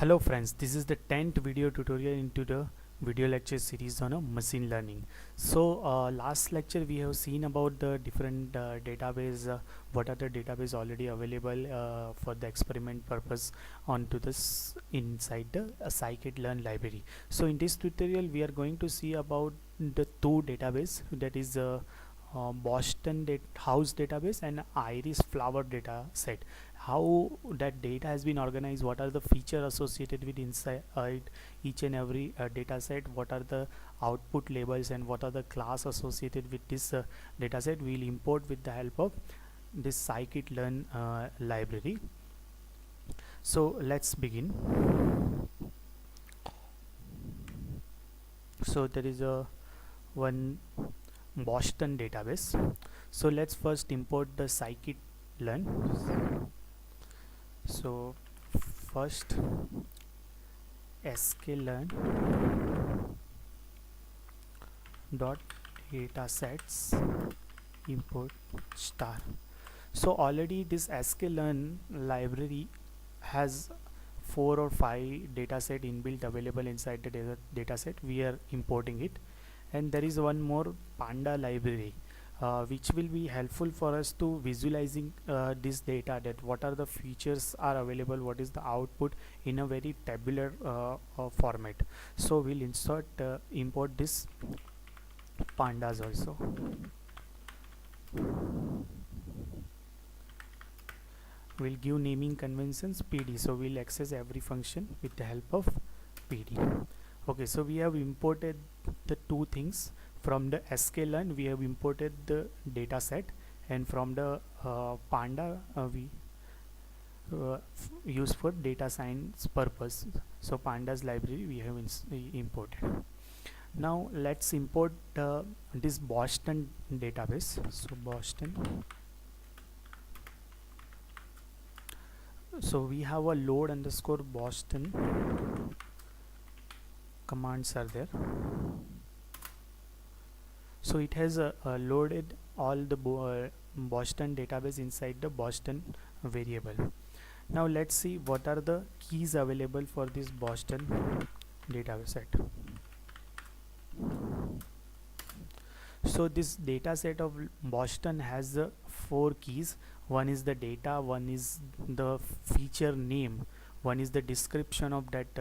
Hello friends, this is the 10th video tutorial into the video lecture series on machine learning. So last lecture we have seen about the different database, what are the database already available for the experiment purpose onto this inside the scikit-learn library. So in this tutorial we are going to see about the two database, that is Boston house database and Iris flower data set. How that data has been organized, what are the features associated with inside each and every data set, what are the output labels, and what are the class associated with this data set. We'll import with the help of this scikit-learn library. So let's begin. So there is a one Boston database. So let's first import the scikit-learn. So first sklearn dot datasets import star. So already this sklearn library has 4 or 5 dataset inbuilt available inside the dataset. We are importing it, and there is one more panda library which will be helpful for us to visualizing this data, that what are the features are available, what is the output in a very tabular format. So we'll import this pandas also. We'll give naming conventions PD, so we'll access every function with the help of PD. Okay, so we have imported the two things. From the sklearn we have imported the data set, and from the panda we use for data science purpose. So pandas library we have imported. Now let's import this Boston database. So Boston, so we have a load underscore Boston commands are there. So it has loaded all the Boston database inside the Boston variable. Now let's see what are the keys available for this Boston database set. So this data set of Boston has 4 keys. One is the data, one is the feature name, one is the description of that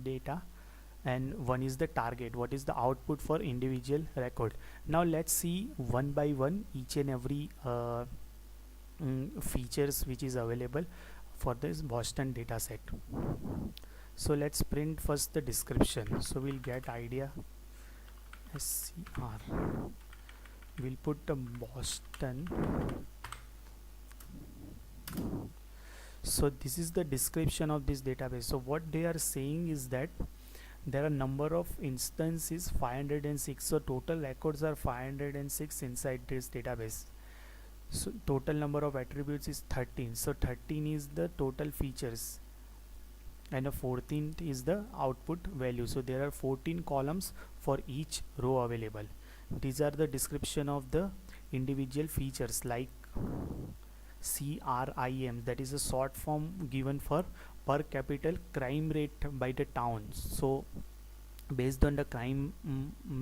data, and one is the target, what is the output for individual record. Now let's see one by one each and every features which is available for this Boston data set. So let's print first the description. So we'll get idea SCR, we'll put the Boston. So this is the description of this database. So what they are saying is that there are number of instances 506, so total records are 506 inside this database. So total number of attributes is 13, so 13 is the total features, and a 14th is the output value. So there are 14 columns for each row available. These are the description of the individual features, like CRIM, that is a short form given for per capita crime rate by the towns. So based on the crime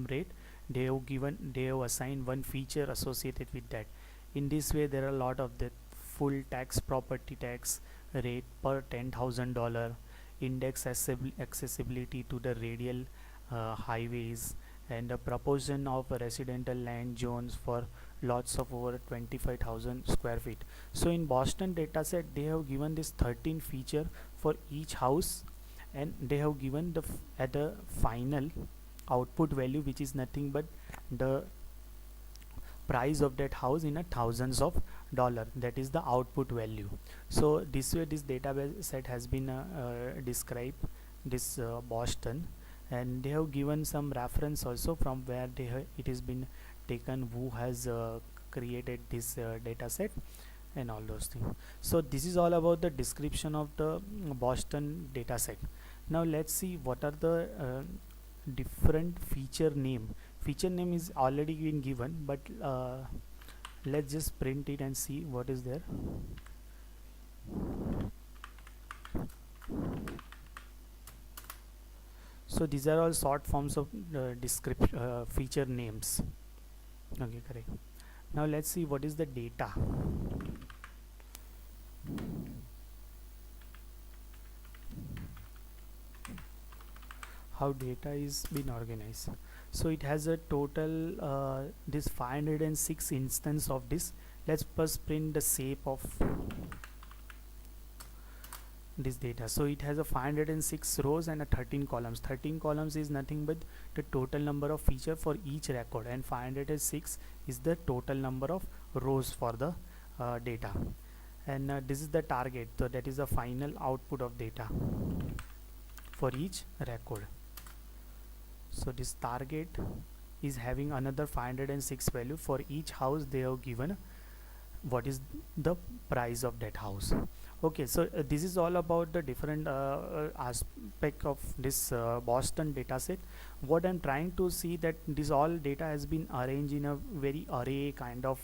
rate, they have assigned one feature associated with that. In this way there are a lot of the full tax, property tax rate per $10,000, index accessibility to the radial highways, and the proportion of residential land zones for lots of over 25,000 square feet. So in Boston dataset they have given this 13 feature for each house, and they have given the at the final output value, which is nothing but the price of that house in a thousands of dollar, that is the output value. So this way this database set has been described this Boston, and they have given some reference also from where it has been taken, who has created this data set and all those things. So this is all about the description of the Boston data set. Now let's see what are the different feature name. Feature name is already been given, but let's just print it and see what is there. So these are all short forms of description feature names. Okay, correct. Now let's see what is the data. How data is been organized. So it has a total this 506 instance of this. Let's first print the shape of this data. So it has a 506 rows and a 13 columns. 13 columns is nothing but the total number of feature for each record, and 506 is the total number of rows for the data. And this is the target, so that is the final output of data for each record. So this target is having another 506 value. For each house they have given what is the price of that house. Okay, so this is all about the different aspect of this Boston dataset. What I'm trying to see that this all data has been arranged in a very array kind of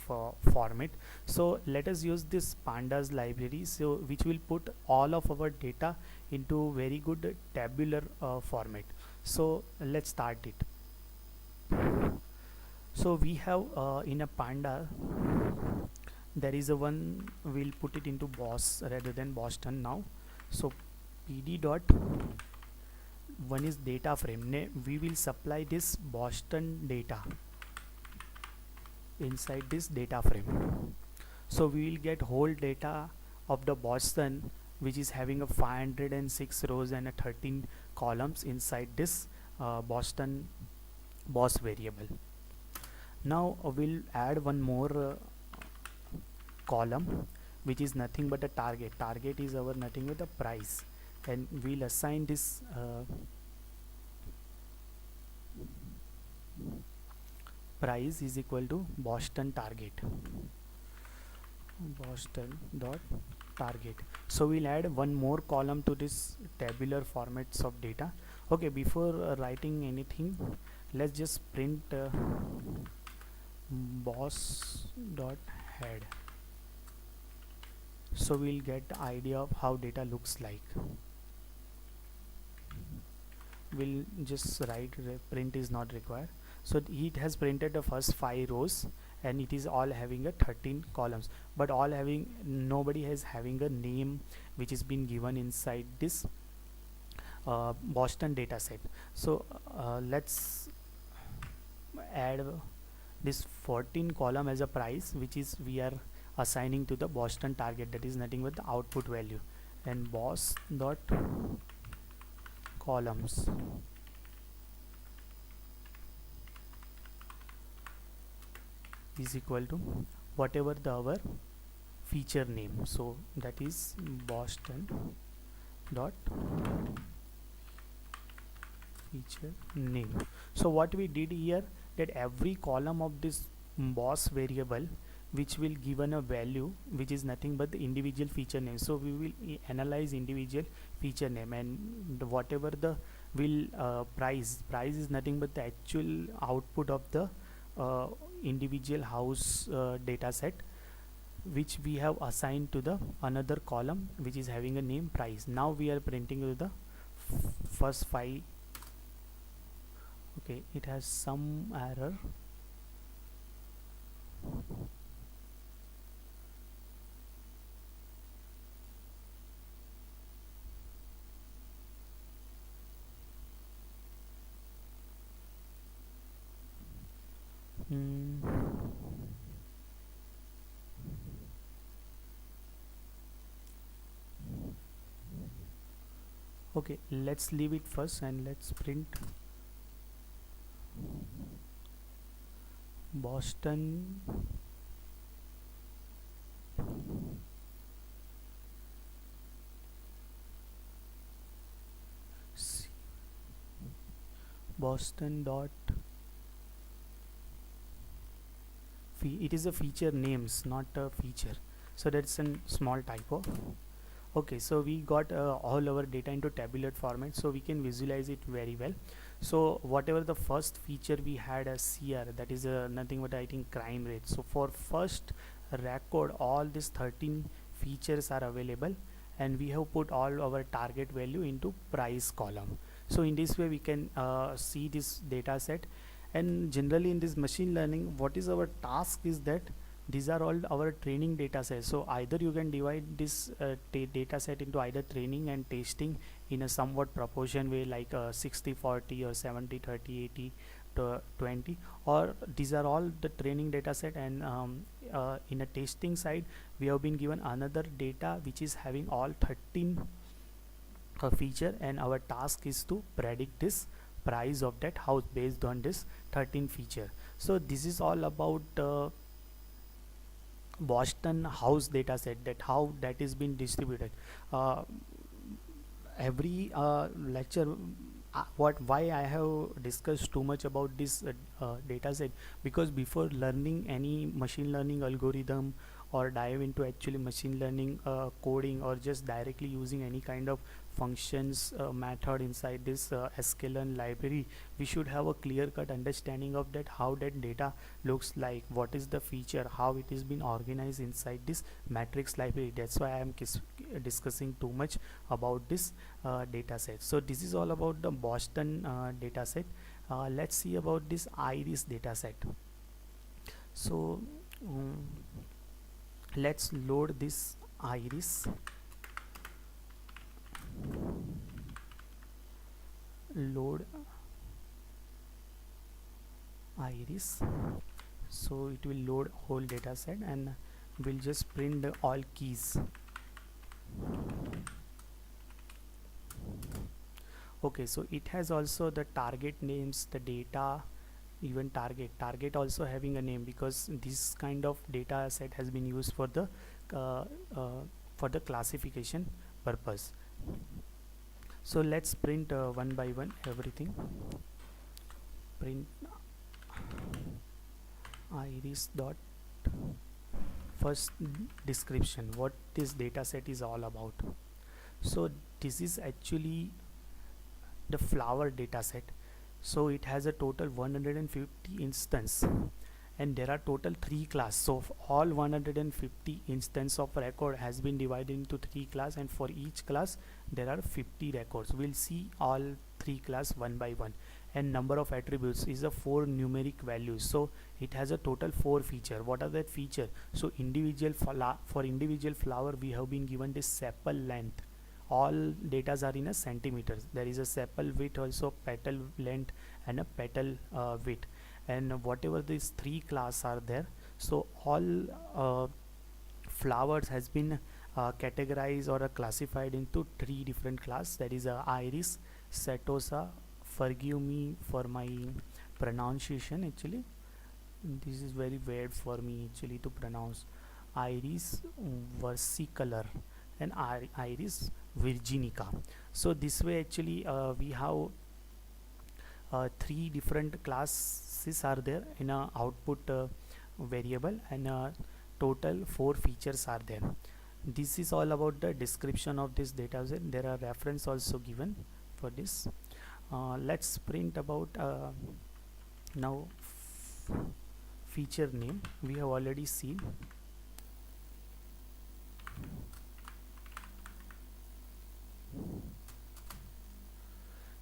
format. So let us use this pandas library, so which will put all of our data into very good tabular format. So let's start it. So we have in a panda there is a one, we'll put it into boss rather than Boston now. So pd dot one is data frame. We will supply this Boston data inside this data frame. So we will get whole data of the Boston, which is having a 506 rows and a 13 columns inside this Boston boss variable. Now we'll add one more column, which is nothing but a target. Target is our nothing but a price, and we'll assign this price is equal to Boston target. Boston dot target. So we'll add one more column to this tabular formats of data. Okay, before writing anything, let's just print boss dot head. So we'll get the idea of how data looks like. We'll just write print is not required. So it has printed the first 5 rows, and it is all having a 13 columns, but all having, nobody has having a name which is been given inside this Boston data set. So let's add this 14 column as a price, which is we are assigning to the Boston target, that is nothing but the output value, and boss dot columns is equal to whatever the our feature name. So that is Boston dot feature name. So what we did here, that every column of this boss variable which will given a value which is nothing but the individual feature name. So we will analyze individual feature name, and whatever the will price is nothing but the actual output of the individual house data set, which we have assigned to the another column which is having a name price. Now we are printing the first 5. Okay, it has some error. Okay, let's leave it first and let's print Boston Boston dot it is a feature names, not a feature, so that's a small typo. Okay, so we got all our data into tabular format, so we can visualize it very well. So whatever the first feature we had as CR, that is nothing but I think crime rate. So for first record, all these 13 features are available, and we have put all our target value into price column. So in this way we can see this data set. And generally in this machine learning, what is our task is that these are all our training data sets. So either you can divide this data set into either training and testing in a somewhat proportion way, like 60-40 or 70-30 80 to 20, or these are all the training data set. And in a testing side we have been given another data which is having all 13 feature, and our task is to predict this price of that house based on this 13 feature. So this is all about Boston house data set, that how that is been distributed. Every lecture, what why I have discussed too much about this data set, because before learning any machine learning algorithm or dive into actually machine learning coding, or just directly using any kind of functions method inside this sklearn library, we should have a clear cut understanding of that, how that data looks like, what is the feature, how it is been organized inside this matrix library. That's why I am discussing too much about this data set. So this is all about the Boston data set. Let's see about this iris data set. So let's load this iris. Load iris. So it will load whole data set, and we'll just print the all keys. Okay, so it has also the target names, the data, even target also having a name, because this kind of data set has been used for the classification purpose. So let's print one by one everything. Print iris dot first description, what this data set is all about. So this is actually the flower data set. So it has a total 150 instance, and there are total 3 class. So all 150 instance of record has been divided into 3 class, and for each class there are 50 records. We'll see all 3 class one by one. And number of attributes is a 4 numeric values. So it has a total 4 feature. What are that feature? So individual for individual flower we have been given this sepal length. All datas are in a centimeters. There is a sepal width, also petal length and a petal width. And whatever these 3 class are there, so all flowers has been categorized or classified into 3 different class. That is iris, setosa, forgive me for my pronunciation, actually this is very weird for me actually to pronounce, iris versicolor and iris virginica. So this way actually we have 3 different classes are there in a output variable, and total 4 features are there. This is all about the description of this data set. There are reference also given for this. Let's print about now feature name. We have already seen.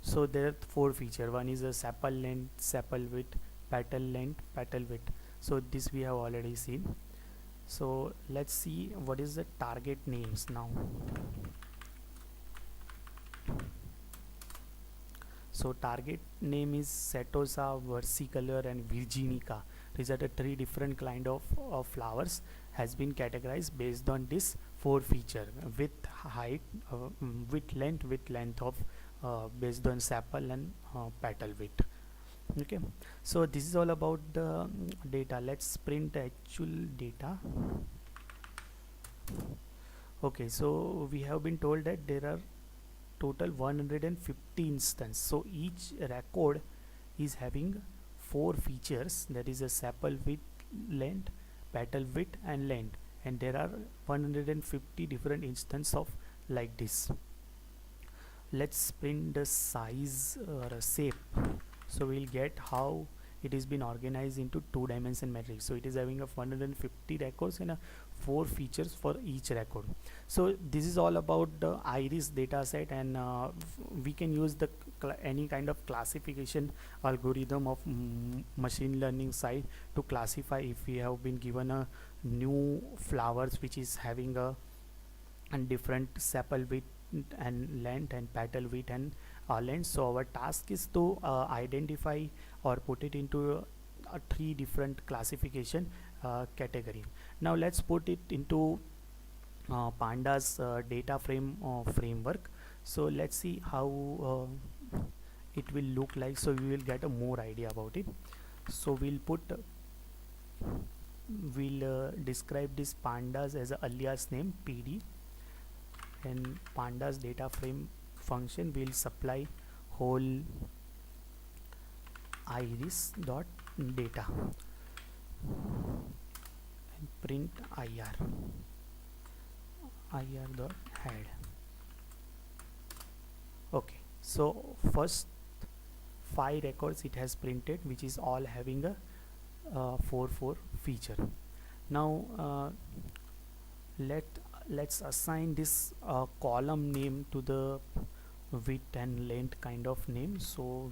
So there are 4 feature. One is a sepal length, sepal width, petal length, petal width. So this we have already seen. So let's see what is the target names now. So target name is setosa, versicolor and virginica. These are the 3 different kind of flowers has been categorized based on this 4 feature: width, height, width, length of based on sepal and petal width. Okay, so this is all about the data. Let's print the actual data. Okay, so we have been told that there are total 150 instance. So each record is having 4 features, that is a sepal width, length, petal width and length, and there are 150 different instance of like this. Let's print the size or shape. So we'll get how it is been organized into 2-dimension matrix. So it is having a 150 records in a 4 features for each record. So this is all about the iris data set, and we can use the any kind of classification algorithm of machine learning side to classify if we have been given a new flowers which is having a and different sepal width and length and petal width and length. So our task is to identify or put it into 3 different classification category. Now let's put it into pandas data frame framework. So let's see how it will look like, so we will get a more idea about it. So we'll describe this pandas as a alias name pd, and pandas data frame function will supply whole iris dot data and print ir dot head. Okay, so first 5 records it has printed, which is all having a 4 feature. Now let's assign this column name to the width and length kind of name, so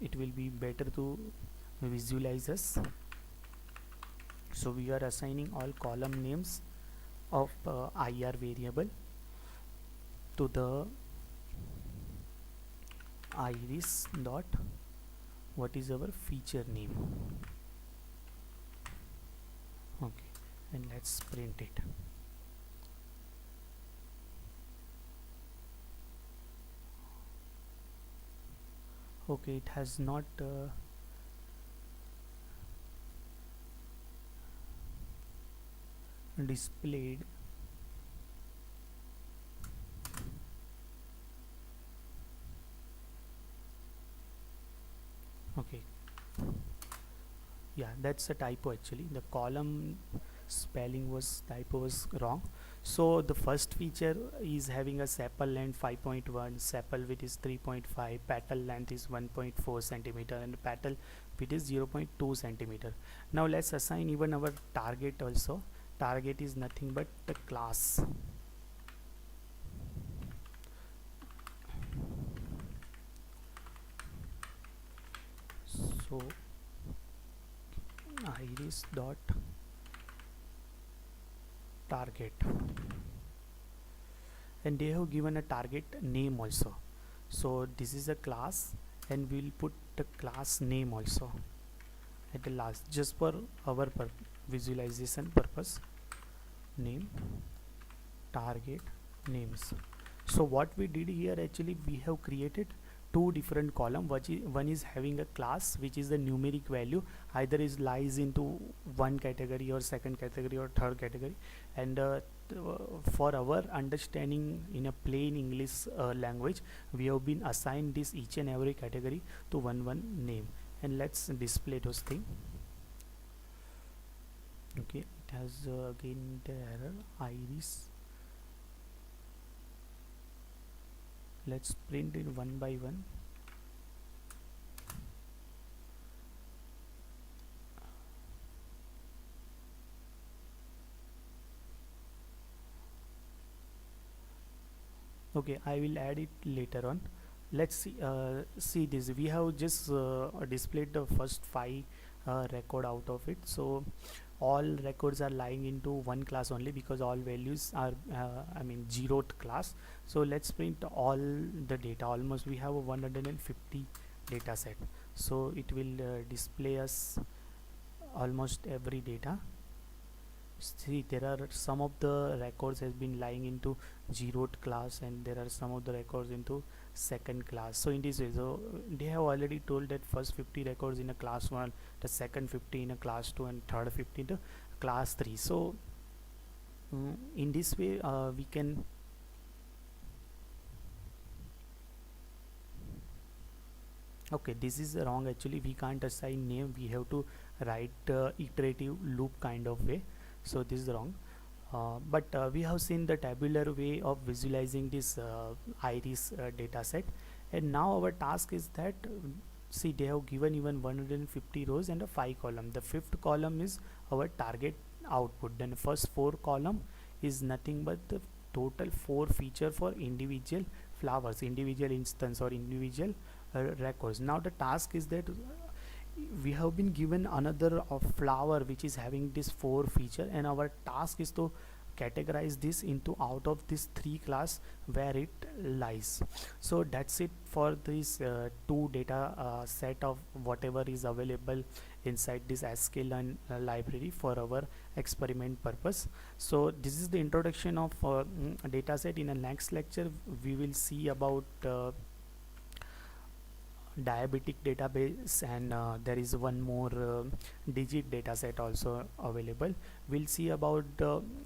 it will be better to visualize us. So we are assigning all column names of ir variable to the iris dot what is our feature name. Okay, and let's print it. Okay, it has not displayed. Okay, yeah, that's a typo actually. The column spelling was typo was wrong. So the first feature is having a sepal length 5.1, sepal width is 3.5, petal length is 1.4 centimeter, and petal width is 0.2 centimeter. Now let's assign even our target also. Target is nothing but the class. So iris dot target, and they have given a target name also. So this is a class, and we'll put the class name also at the last, just for our visualization purpose. Name, target, names. So what we did here, actually we have created 2 different column. One is having a class which is the numeric value, either is lies into one category or second category or third category, and for our understanding in a plain English language, we have been assigned this each and every category to one name, and let's display those things. Okay, it has again the error iris. Let's print it one by one. Okay, I will add it later on. Let's see this. We have just displayed the first 5 record out of it. So all records are lying into one class only, because all values are zeroth class. So let's print all the data. Almost we have a 150 data set, so it will display us almost every data. See, there are some of the records has been lying into zeroth class, and there are some of the records into second class. So in this way, so they have already told that first 50 records in a class 1, the second 50 in a class 2, and third 50 in the class 3. So in this way we can okay, this is wrong actually. We can't assign name, we have to write iterative loop kind of way. So this is wrong, but we have seen the tabular way of visualizing this iris data set, and now our task is that see, they have given even 150 rows and a 5 column. The 5th column is our target output. Then first 4 column is nothing but the total 4 feature for individual flowers, individual instance or individual records. Now the task is that we have been given another flower which is having this 4 feature, and our task is to categorize this into out of this 3 class where it lies. So that's it for this 2 data set of whatever is available inside this sklearn library for our experiment purpose. So this is the introduction of data set. In the next lecture we will see about diabetic database, and there is one more digit data set also available. We'll see about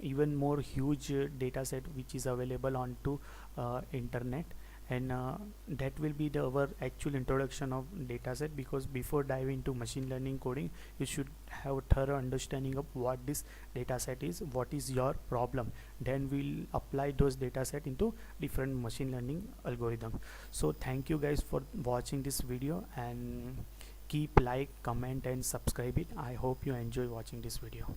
even more huge data set which is available onto internet, and that will be our actual introduction of dataset, because before diving into machine learning coding you should have a thorough understanding of what this dataset is, what is your problem. Then we'll apply those dataset into different machine learning algorithm. So thank you guys for watching this video, and keep like, comment and subscribe it. I hope you enjoy watching this video.